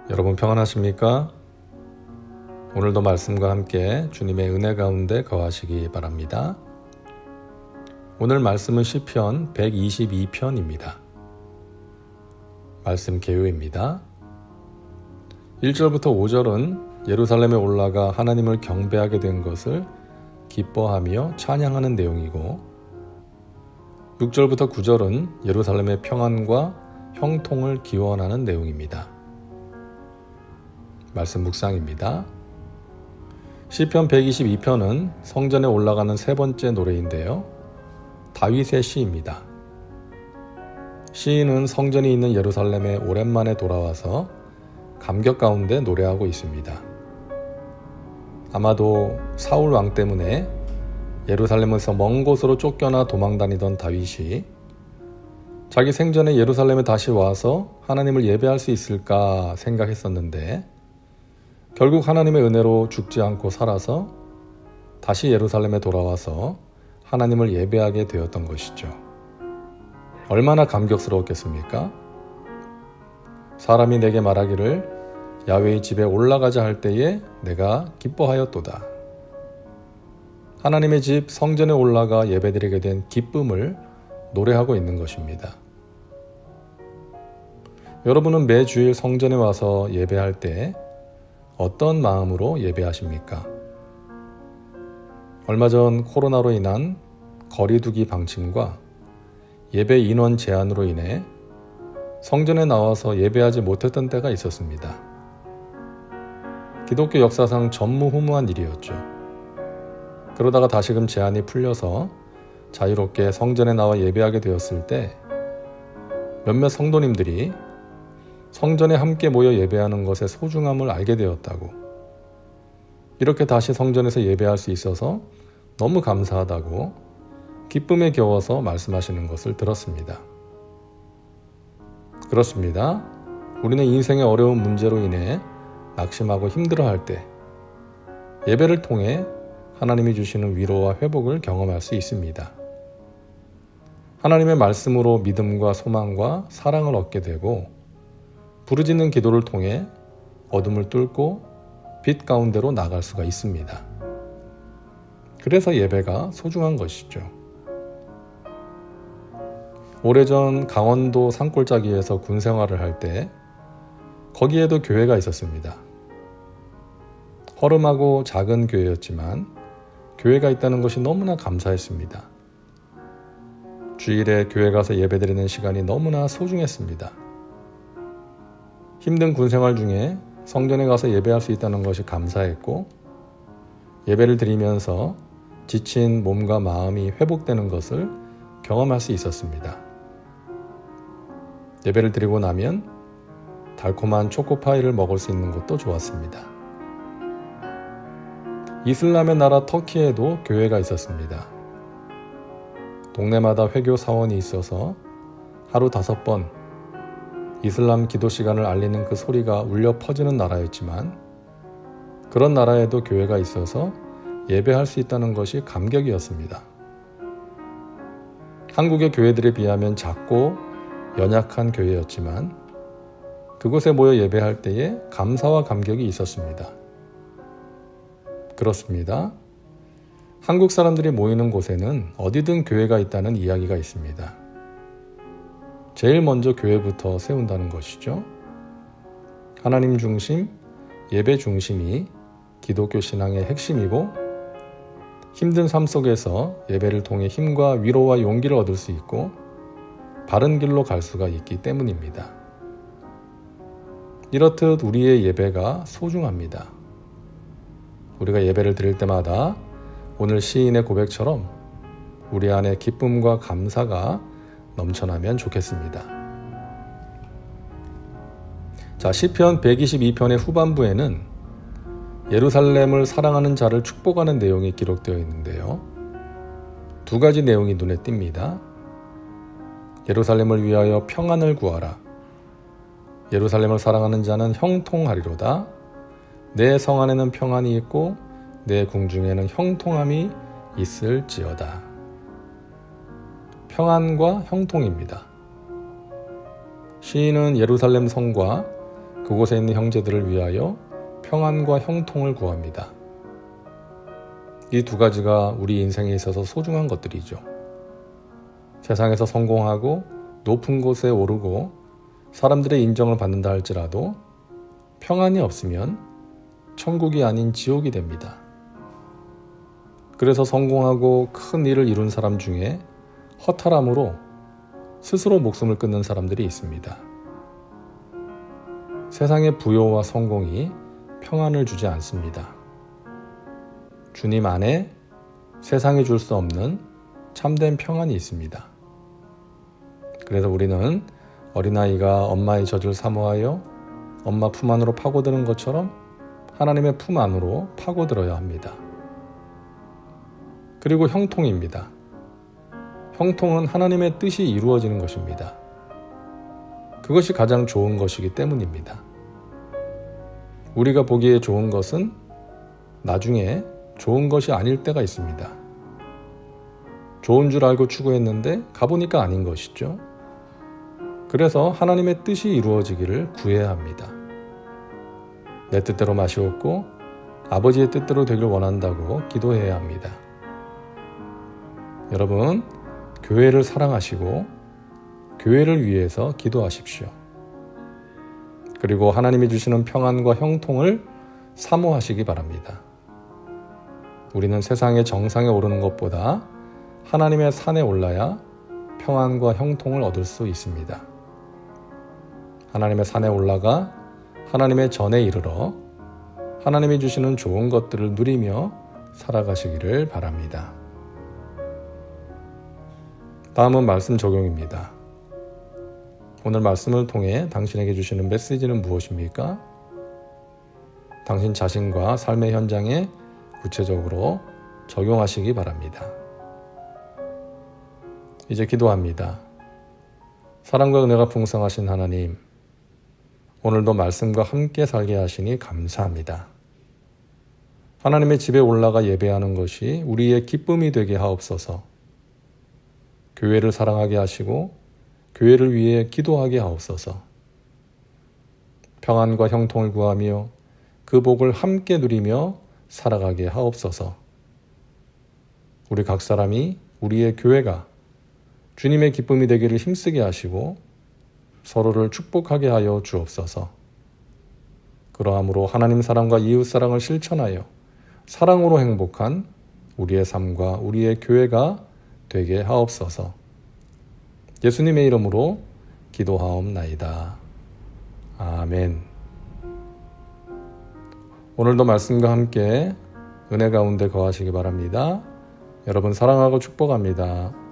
여러분 평안하십니까? 오늘도 말씀과 함께 주님의 은혜 가운데 거하시기 바랍니다. 오늘 말씀은 시편 122편입니다. 말씀 개요입니다. 1절부터 5절은 예루살렘에 올라가 하나님을 경배하게 된 것을 기뻐하며 찬양하는 내용이고 6절부터 9절은 예루살렘의 평안과 형통을 기원하는 내용입니다. 말씀 묵상입니다. 시편 122편은 성전에 올라가는 세 번째 노래인데요. 다윗의 시입니다. 시인은 성전이 있는 예루살렘에 오랜만에 돌아와서 감격 가운데 노래하고 있습니다. 아마도 사울 왕 때문에 예루살렘에서 먼 곳으로 쫓겨나 도망다니던 다윗이 자기 생전에 예루살렘에 다시 와서 하나님을 예배할 수 있을까 생각했었는데 결국 하나님의 은혜로 죽지 않고 살아서 다시 예루살렘에 돌아와서 하나님을 예배하게 되었던 것이죠. 얼마나 감격스러웠겠습니까? 사람이 내게 말하기를 야훼의 집에 올라가자 할 때에 내가 기뻐하였도다. 하나님의 집 성전에 올라가 예배드리게 된 기쁨을 노래하고 있는 것입니다. 여러분은 매주일 성전에 와서 예배할 때 어떤 마음으로 예배하십니까? 얼마 전 코로나로 인한 거리두기 방침과 예배 인원 제한으로 인해 성전에 나와서 예배하지 못했던 때가 있었습니다. 기독교 역사상 전무후무한 일이었죠. 그러다가 다시금 제한이 풀려서 자유롭게 성전에 나와 예배하게 되었을 때 몇몇 성도님들이 성전에 함께 모여 예배하는 것의 소중함을 알게 되었다고, 이렇게 다시 성전에서 예배할 수 있어서 너무 감사하다고 기쁨에 겨워서 말씀하시는 것을 들었습니다. 그렇습니다. 우리는 인생의 어려운 문제로 인해 낙심하고 힘들어할 때 예배를 통해 하나님이 주시는 위로와 회복을 경험할 수 있습니다. 하나님의 말씀으로 믿음과 소망과 사랑을 얻게 되고 부르짖는 기도를 통해 어둠을 뚫고 빛 가운데로 나갈 수가 있습니다. 그래서 예배가 소중한 것이죠. 오래전 강원도 산골짜기에서 군 생활을 할 때 거기에도 교회가 있었습니다. 허름하고 작은 교회였지만 교회가 있다는 것이 너무나 감사했습니다. 주일에 교회 가서 예배드리는 시간이 너무나 소중했습니다. 힘든 군생활 중에 성전에 가서 예배할 수 있다는 것이 감사했고 예배를 드리면서 지친 몸과 마음이 회복되는 것을 경험할 수 있었습니다. 예배를 드리고 나면 달콤한 초코파이를 먹을 수 있는 것도 좋았습니다. 이슬람의 나라 터키에도 교회가 있었습니다. 동네마다 회교 사원이 있어서 하루 5번 이슬람 기도 시간을 알리는 그 소리가 울려 퍼지는 나라였지만 그런 나라에도 교회가 있어서 예배할 수 있다는 것이 감격이었습니다. 한국의 교회들에 비하면 작고 연약한 교회였지만 그곳에 모여 예배할 때에 감사와 감격이 있었습니다. 그렇습니다. 한국 사람들이 모이는 곳에는 어디든 교회가 있다는 이야기가 있습니다. 제일 먼저 교회부터 세운다는 것이죠. 하나님 중심, 예배 중심이 기독교 신앙의 핵심이고 힘든 삶 속에서 예배를 통해 힘과 위로와 용기를 얻을 수 있고 바른 길로 갈 수가 있기 때문입니다. 이렇듯 우리의 예배가 소중합니다. 우리가 예배를 드릴 때마다 오늘 시인의 고백처럼 우리 안에 기쁨과 감사가 넘쳐나면 좋겠습니다. 자, 시편 122편의 후반부에는 예루살렘을 사랑하는 자를 축복하는 내용이 기록되어 있는데요. 2가지 내용이 눈에 띕니다. 예루살렘을 위하여 평안을 구하라. 예루살렘을 사랑하는 자는 형통하리로다. 내 성 안에는 평안이 있고 내 궁중에는 형통함이 있을지어다. 평안과 형통입니다. 시인은 예루살렘 성과 그곳에 있는 형제들을 위하여 평안과 형통을 구합니다. 이 두 가지가 우리 인생에 있어서 소중한 것들이죠. 세상에서 성공하고 높은 곳에 오르고 사람들의 인정을 받는다 할지라도 평안이 없으면 천국이 아닌 지옥이 됩니다. 그래서 성공하고 큰 일을 이룬 사람 중에 허탈함으로 스스로 목숨을 끊는 사람들이 있습니다. 세상의 부요와 성공이 평안을 주지 않습니다. 주님 안에 세상이 줄 수 없는 참된 평안이 있습니다. 그래서 우리는 어린아이가 엄마의 젖을 사모하여 엄마 품 안으로 파고드는 것처럼 하나님의 품 안으로 파고들어야 합니다. 그리고 형통입니다. 형통은 하나님의 뜻이 이루어지는 것입니다. 그것이 가장 좋은 것이기 때문입니다. 우리가 보기에 좋은 것은 나중에 좋은 것이 아닐 때가 있습니다. 좋은 줄 알고 추구했는데 가보니까 아닌 것이죠. 그래서 하나님의 뜻이 이루어지기를 구해야 합니다. 내 뜻대로 맛이 없고 아버지의 뜻대로 되길 원한다고 기도해야 합니다. 여러분, 교회를 사랑하시고 교회를 위해서 기도하십시오. 그리고 하나님이 주시는 평안과 형통을 사모하시기 바랍니다. 우리는 세상의 정상에 오르는 것보다 하나님의 산에 올라야 평안과 형통을 얻을 수 있습니다. 하나님의 산에 올라가 하나님의 전에 이르러 하나님이 주시는 좋은 것들을 누리며 살아가시기를 바랍니다. 다음은 말씀 적용입니다. 오늘 말씀을 통해 당신에게 주시는 메시지는 무엇입니까? 당신 자신과 삶의 현장에 구체적으로 적용하시기 바랍니다. 이제 기도합니다. 사랑과 은혜가 풍성하신 하나님, 오늘도 말씀과 함께 살게 하시니 감사합니다. 하나님의 집에 올라가 예배하는 것이 우리의 기쁨이 되게 하옵소서. 교회를 사랑하게 하시고 교회를 위해 기도하게 하옵소서. 평안과 형통을 구하며 그 복을 함께 누리며 살아가게 하옵소서. 우리 각 사람이 우리의 교회가 주님의 기쁨이 되기를 힘쓰게 하시고 서로를 축복하게 하여 주옵소서. 그러함으로 하나님 사랑과 이웃 사랑을 실천하여 사랑으로 행복한 우리의 삶과 우리의 교회가 되게 하옵소서. 예수님의 이름으로 기도하옵나이다. 아멘. 오늘도 말씀과 함께 은혜 가운데 거하시기 바랍니다. 여러분 사랑하고 축복합니다.